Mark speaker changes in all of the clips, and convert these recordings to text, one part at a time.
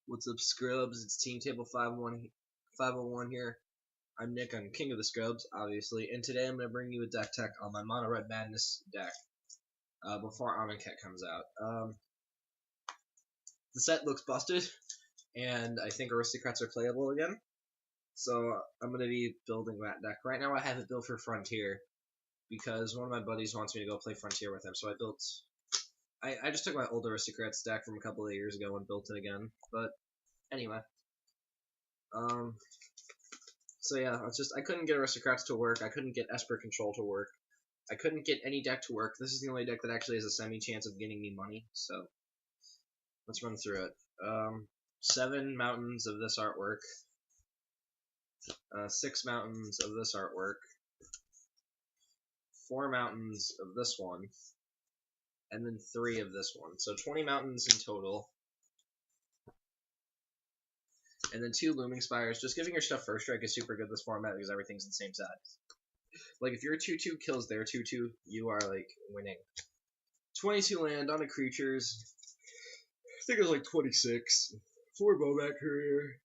Speaker 1: What's up, Scrubs? It's Team Table 501 here. I'm Nick, I'm King of the Scrubs, obviously, and today I'm going to bring you a deck tech on my Mono Red Madness deck before Amonkhet comes out. The set looks busted, and I think aristocrats are playable again, so I'm going to be building that deck. Right now I have it built for Frontier, because one of my buddies wants me to go play Frontier with him, so I just took my old aristocrats deck from a couple of years ago and built it again, but anyway. So yeah, I couldn't get aristocrats to work, I couldn't get Esper Control to work, I couldn't get any deck to work. This is the only deck that actually has a semi-chance of getting me money, so let's run through it. 7 mountains of this artwork, 6 mountains of this artwork, 4 mountains of this one, and then 3 of this one. So 20 mountains in total. And then 2 Looming Spires. Just giving your stuff first strike is super good this format because everything's the same size. Like, if your 2/2 kills their 2/2, you are, like, winning. 22 land on the creatures. I think it was like 26. 4 Bowback Courier.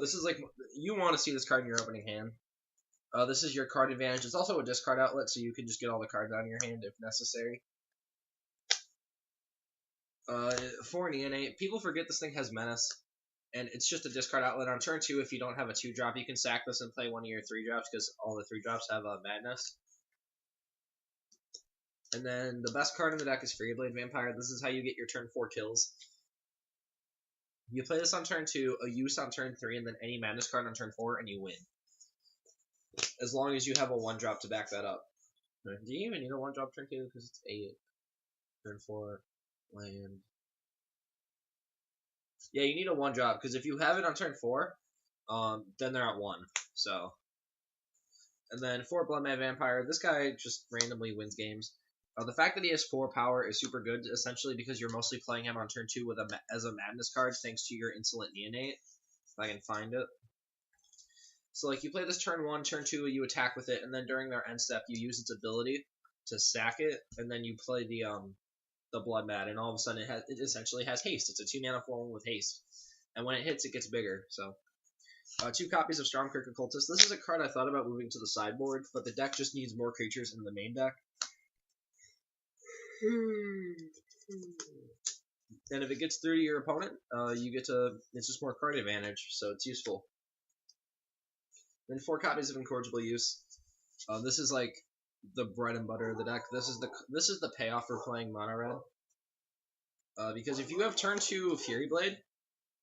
Speaker 1: This is like, you want to see this card in your opening hand. This is your card advantage. It's also a discard outlet, so you can just get all the cards out of your hand if necessary. 4 Neonate. People forget this thing has Menace, and it's just a discard outlet. On turn 2, if you don't have a 2-drop, you can sack this and play one of your 3-drops, because all the 3-drops have Madness. And then the best card in the deck is Freeblade Vampire. This is how you get your turn 4 kills. You play this on turn 2, a use on turn 3, and then any Madness card on turn 4, and you win. As long as you have a 1-drop to back that up. Do you even need a 1-drop turn 2? Because it's 8. Turn 4. Land. Yeah, you need a 1-drop, because if you have it on turn 4, then they're at 1. So, and then 4 Bloodmad Vampire. This guy just randomly wins games. The fact that he has 4 power is super good, essentially because you're mostly playing him on turn 2 with as a Madness card, thanks to your Insolent Neonate. If I can find it. So, like, you play this turn 1, turn 2, you attack with it, and then during their end step, you use its ability to sack it, and then you play the Blood Mad, and all of a sudden it essentially has haste. It's a 2-mana 4/1 with haste, and when it hits, it gets bigger. So, 2 copies of Stormkirk Occultist. This is a card I thought about moving to the sideboard, but the deck just needs more creatures in the main deck. And if it gets through to your opponent, it's just more card advantage, so it's useful. Then 4 copies of Incorrigible Use. This is like the bread and butter of the deck. This is the payoff for playing Mono Red. Because if you have turn 2 Fury Blade,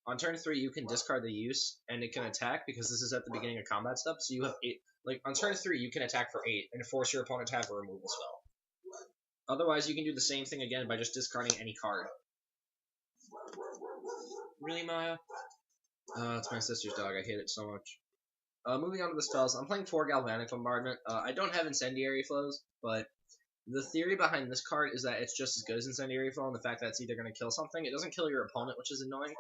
Speaker 1: on turn 3 you can discard the use and it can attack because this is at the beginning of combat step. So you have 8. Like on turn 3 you can attack for 8 and force your opponent to have a removal spell. Otherwise you can do the same thing again by just discarding any card. Really, Maya? It's my sister's dog. I hate it so much. Moving on to the spells, I'm playing 4 Galvanic Bombardment. I don't have Incendiary Flows, but the theory behind this card is that it's just as good as Incendiary Flow, and the fact that it's either going to kill something. It doesn't kill your opponent, which is annoying,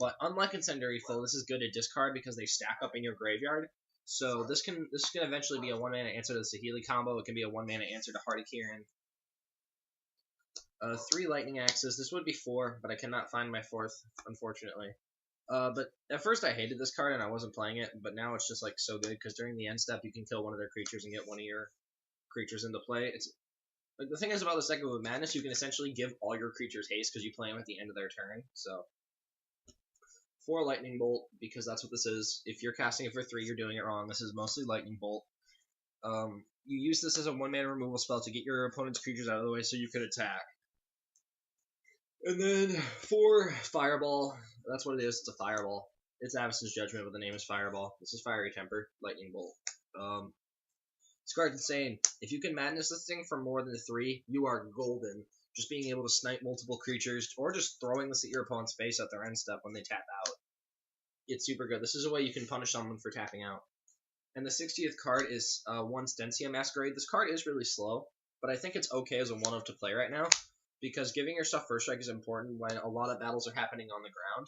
Speaker 1: but unlike Incendiary Flow, this is good at discard because they stack up in your graveyard. So this can eventually be a 1-mana answer to the Saheeli combo. It can be a 1-mana answer to Hardy Kieran. 3 Lightning Axes. This would be 4, but I cannot find my 4th, unfortunately. But at first I hated this card and I wasn't playing it, but now it's just like so good because during the end step you can kill one of their creatures and get one of your creatures into play. It's like the thing is about this deck with Madness, you can essentially give all your creatures haste because you play them at the end of their turn. So 4 Lightning Bolt, because that's what this is. If you're casting it for 3, you're doing it wrong. This is mostly Lightning Bolt. You use this as a 1-mana removal spell to get your opponent's creatures out of the way so you could attack. And then 4 Fireball. That's what it is. It's a Fireball. It's Avacyn's Judgment, but the name is Fireball. This is Fiery Temper, Lightning Bolt. This card's insane. If you can Madness this thing for more than 3, you are golden. Just being able to snipe multiple creatures, or just throwing this at your opponent's face at their end step when they tap out. It's super good. This is a way you can punish someone for tapping out. And the 60th card is 1 Stensia Masquerade. This card is really slow, but I think it's okay as a 1-of to play right now, because giving your stuff first strike is important when a lot of battles are happening on the ground.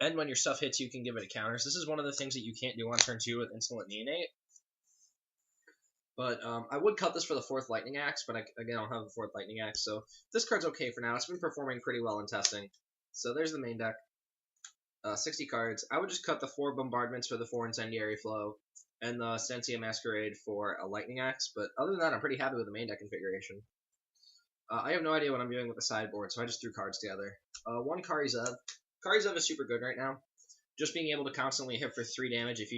Speaker 1: And when your stuff hits, you can give it a counters. This is one of the things that you can't do on turn 2 with Insolent Neonate. But I would cut this for the 4th Lightning Axe, but again, I don't have the 4th Lightning Axe, so this card's okay for now. It's been performing pretty well in testing. So there's the main deck. 60 cards. I would just cut the 4 bombardments for the 4 incendiary flow, and the Sensia Masquerade for a lightning axe. But other than that, I'm pretty happy with the main deck configuration. I have no idea what I'm doing with the sideboard, so I just threw cards together. 1 Karizev. Karizev is super good right now. Just being able to constantly hit for 3 damage if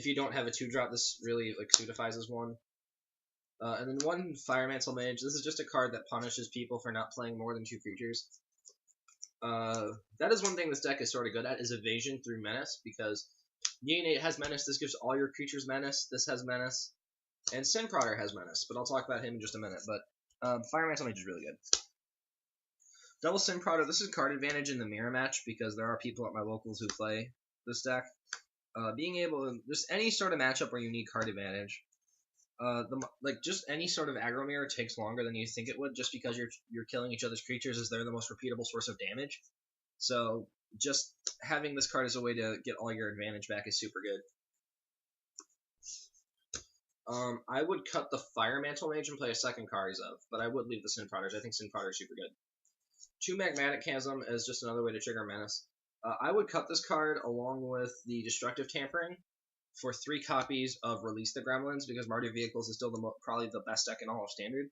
Speaker 1: you don't have a 2-drop, this really like suitifies as 1. And then 1 Fire Mantle Mage. This is just a card that punishes people for not playing more than 2 creatures. That is one thing this deck is sort of good at, is evasion through menace, because Neonate has menace, this gives all your creatures menace, this has menace, and Sin Prodder has menace, but I'll talk about him in just a minute. But Fire Mantle Mage is really good. Double Sin Prodder, this is card advantage in the mirror match, because there are people at my locals who play this deck. Being able to, just any sort of matchup where you need card advantage, just any sort of aggro mirror takes longer than you think it would, just because you're killing each other's creatures, as they're the most repeatable source of damage. So just having this card as a way to get all your advantage back is super good. I would cut the Fire Mantle Mage and play a second Karizev, but I would leave the Sin Prodders. I think Sin Prodder is super good. 2 Magmatic Chasm is just another way to trigger menace. I would cut this card along with the Destructive Tampering for 3 copies of Release the Gremlins, because Martyr Vehicles is still probably the best deck in all of Standard,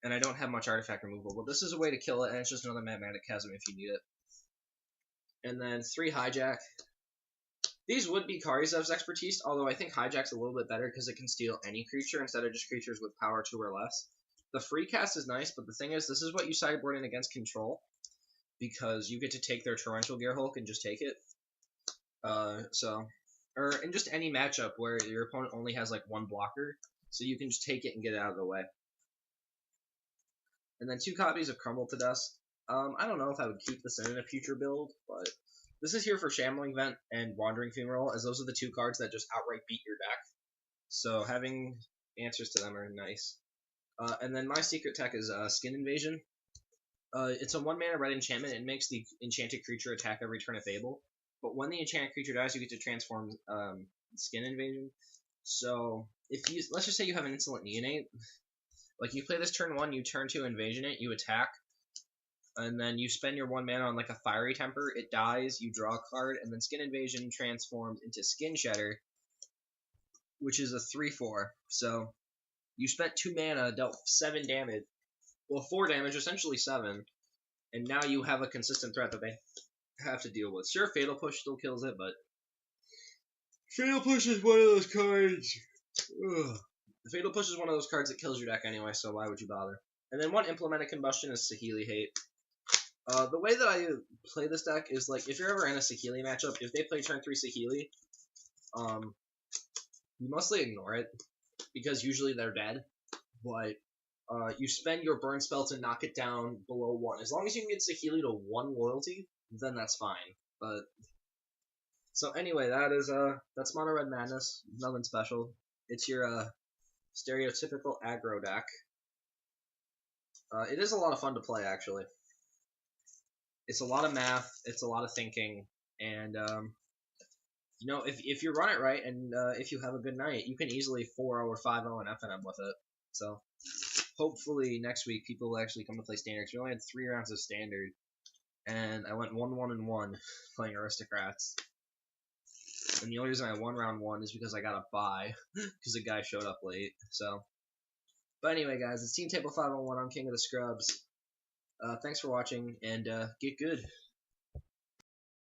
Speaker 1: and I don't have much artifact removal, but this is a way to kill it, and it's just another Magmatic Chasm if you need it. And then 3 Hijack. These would be Karizev's expertise, although I think Hijack's a little bit better because it can steal any creature instead of just creatures with power 2 or less. The free cast is nice, but the thing is, this is what you sideboard in against control, because you get to take their Torrential Gearhulk and just take it. Or in just any matchup where your opponent only has like 1 blocker, so you can just take it and get it out of the way. And then 2 copies of Crumble to Dust. I don't know if I would keep this in a future build, but this is here for Shambling Vent and Wandering Funeral, as those are the 2 cards that just outright beat your deck. So having answers to them are nice. And then my secret tech is Skin Invasion. It's a 1-mana red enchantment. It makes the enchanted creature attack every turn if able. But when the enchanted creature dies, you get to transform Skin Invasion. So let's just say you have an Insolent Neonate. Like, you play this turn 1, you turn 2 Invasion it, you attack, and then you spend your 1 mana on like a Fiery Temper, it dies, you draw a card, and then Skin Invasion transforms into Skin Shedder, which is a 3/4. So you spent 2 mana, dealt 7 damage, well 4 damage, essentially 7, and now you have a consistent threat that they have to deal with. Sure, Fatal Push still kills it, but Fatal Push is one of those cards. Ugh. The Fatal Push is one of those cards that kills your deck anyway, so why would you bother? And then 1 Implemented Combustion is Saheeli Hate. The way that I play this deck is, like, if you're ever in a Saheeli matchup, if they play turn 3 Saheeli, you mostly ignore it, because usually they're dead, but you spend your burn spell to knock it down below 1. As long as you can get Saheeli to 1 loyalty, then that's fine. But so anyway, that's Mono Red Madness. Nothing special. It's your stereotypical aggro deck. It is a lot of fun to play, actually. It's a lot of math, it's a lot of thinking, and you know, if you run it right, and if you have a good night, you can easily 4-0 or 5-0 and FNM with it. So hopefully next week people will actually come to play Standard. We only had 3 rounds of Standard, and I went 1-1-1 playing Aristocrats. And the only reason I won round 1 is because I got a bye, because a guy showed up late. So, but anyway, guys, it's Team Table 501. I'm King of the Scrubs. Thanks for watching, and get good.